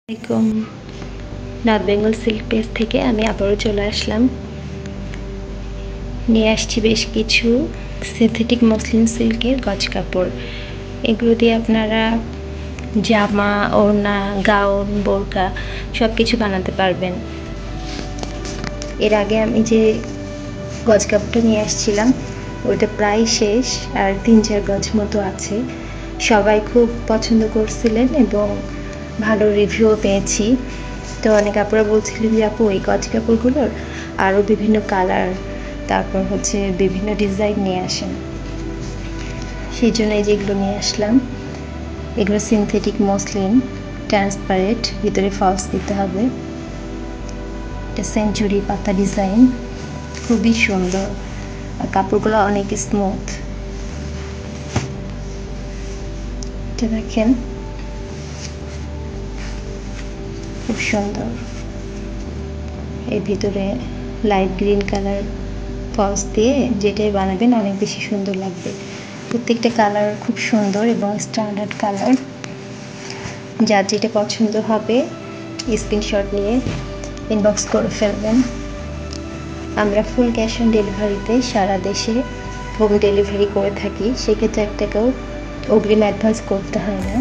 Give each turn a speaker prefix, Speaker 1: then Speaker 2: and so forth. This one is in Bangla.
Speaker 1: আসসালামাইকুম। নর্থ বেঙ্গল সিল্ক পেজ থেকে আমি আবারও চলে আসলাম। নিয়ে আসছি বেশ কিছু সিনথেটিক মসলিন সিল্কের গজ কাপড়। এগুলো দিয়ে আপনারা জামা, ওড়না, গাউন, বোরকা সব কিছু বানাতে পারবেন। এর আগে আমি যে গজ কাপড়টা নিয়ে আসছিলাম ওটা প্রায় শেষ, আর 3-4 গজ মতো আছে। সবাই খুব পছন্দ করছিলেন এবং ভালো রিভিউ পেয়েছি। তো অনেক আপুরা বলছিলেন যে আপু এই গজ কাপড়গুলোর আরও বিভিন্ন কালার, তারপর বিভিন্ন ডিজাইন নিয়ে আসেন। সেই জন্য এই যেগুলো নিয়ে আসলাম। এগুলো সিনথেটিক মসলিন, ট্রান্সপারেন্ট, ভিতরে ফলস দিতে হবে। এটা সেঞ্চুরি পাতা ডিজাইন, খুবই সুন্দর আর কাপড়গুলো অনেক স্মুথ। এটা দেখেন খুব সুন্দর। এর ভিতরে লাইট গ্রিন কালার ফলস দিয়ে যেটাই বানাবেন অনেক বেশি সুন্দর লাগবে। প্রত্যেকটা কালার খুব সুন্দর এবং স্ট্যান্ডার্ড কালার। যার যেটা পছন্দ হবে স্ক্রিনশট নিয়ে ইনবক্স করে ফেলবেন। আমরা ফুল ক্যাশ অন ডেলিভারিতে সারা দেশে হোম ডেলিভারি করে থাকি। সেক্ষেত্রে 1 টাকাও অগ্রিম অ্যাডভান্স করতে হয় না।